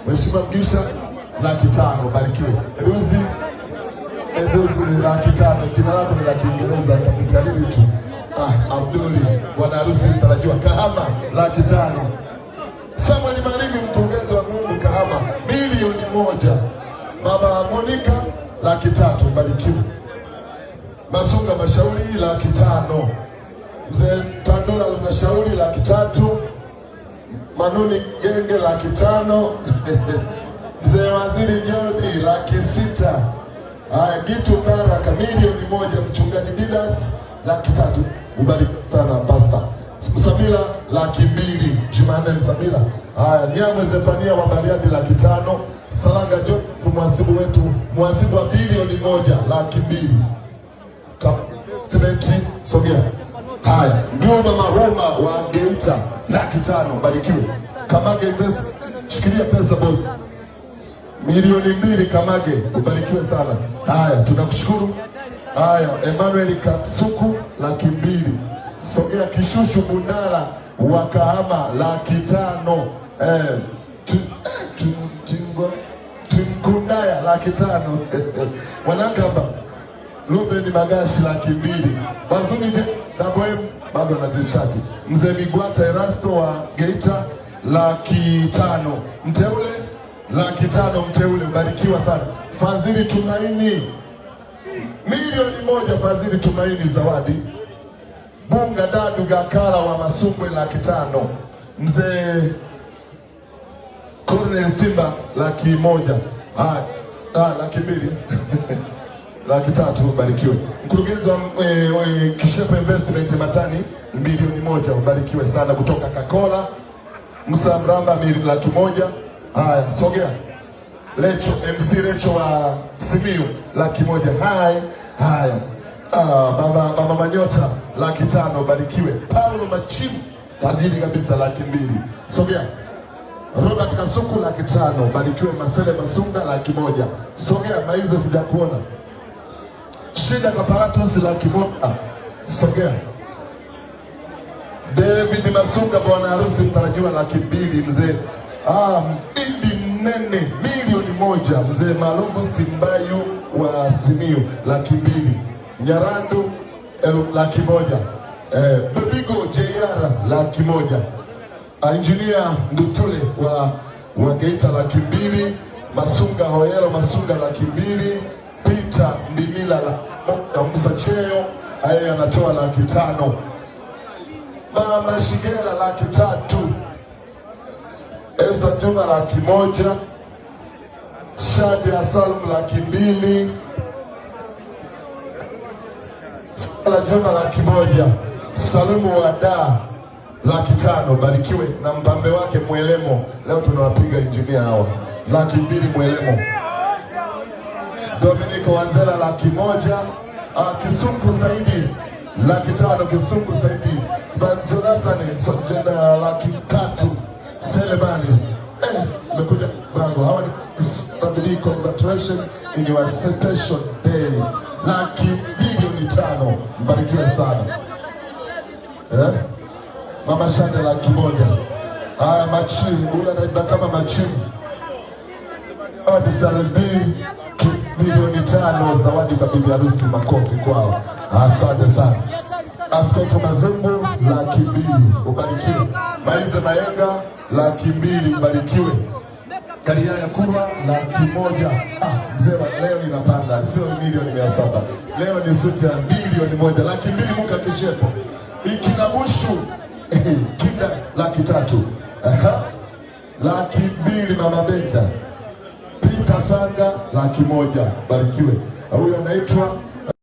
Mheshimiwa Mgisha $500, barikiwe. Eduzi $500, jina lako ni la Kiingereza, nitakutia nini tu. Abduli, bwana harusi mtarajiwa Kahama $500. Samuel Malimi, mkurugenzi wa Mungu Kahama, $1,000,000. Mama Monica $300, barikiwe. Masunga Mashauri $500. Mzee Tandula Halmashauri $300. Manuni Genge $500. Mzee Waziri Jodi $600. Gitu Baraka $1,000,000. Mchungaji Didas $300. Ubariki sana Pastor Msamila $200,000. Jumanne Msamila. Nyamwe Zefania wa Bariadi $500. Salanga Joseph mwasibu wetu, mwasibu wa $1,100,000 $200,000. Kaptenti sogea. Juma Mahoma wa Geita $500, barikiwe. Kamage Invest, shikilia pesa boy. $2,000,000 Kamage, ubarikiwe sana. Tunakushukuru. Emmanuel Katsuku $200,000. Sogea Kishushu Bundala wa Kahama $500,000. Kundaya $500,000. Wanakamba Ruben Magashi $200,000. Bazuni Daboem bado anazishaki. Mzee Migwata Erasto wa Geita $500,000. Mteule $500,000. Mteule barikiwa sana. Fadhili Tumaini $1,000,000. Fadhili Tumaini zawadi. Bunga Dadu Gakala wa Masumbwe $500,000. Mzee Cornel Simba $100,000. $200,000. $300,000, barikiwe. Mkurugenzi wa Kishepo Investment Matani $1,000,000, ubarikiwe sana. Kutoka Kakola Musa Mramba $100,000. Sogea Lecho MC Lecho wa Simiyu $100,000. Baba Manyota $500,000, barikiwe. Paulo Machimu tajiri kabisa $200,000. Sogea Robert Kasuku $500,000, barikiwe. Masele Masunga $100,000. Sogea Maize sijakuona. Shida Kaparatus $100,000. Sogea David Masunga bwana harusi mtarajiwa $200,000. Mzee Idi Mnene $1,000,000. Mzee Malungu Simbayu wa Simiyu $200,000. Nyarandu $100,000. Bebigo JR $100,000. Engineer Ndutule wa Geita $200,000. Masunga Hoyero Masunga $200,000. Peter Ndimila Musa Cheo anatoa $500,000. Mama Shigela $300,000. Esther Juma $100,000. Shadi Asalum $200,000. Fala Juma $100,000. Salumu Wada $500,000, barikiwe. Na mpambe wake Mwelemo, leo tunawapiga injinia hawa $200,000 Mwelemo. Dominico Wanzela $100,000. Kisungu Saidi $500,000. Kisungu Saidi. Jonathan Sojena $300,000. Selemani mekuja bango. Hawa ni congratulations in your citation day. $500,000, mbarikiwe sana. Mama Shande $100,000. Machimu, huyu anaenda kama machimu. $500,000 zawadi kwa bibi harusi, makofi kwao. Asante sana. Askofu Mazumbu $200,000, ubarikiwe. Maize Mayenga $200,000, ubarikiwe. Kariaya Kurwa $100,000. Mzee wa leo inapanda, sio $1,700,000. Leo ni suti ya $1,100,000. $200,000 Muka Kishepo. Ikinabushu Kinda $300,000. $200,000 Mama Benta. Peter Sanga $100,000, barikiwe. Huyo anaitwa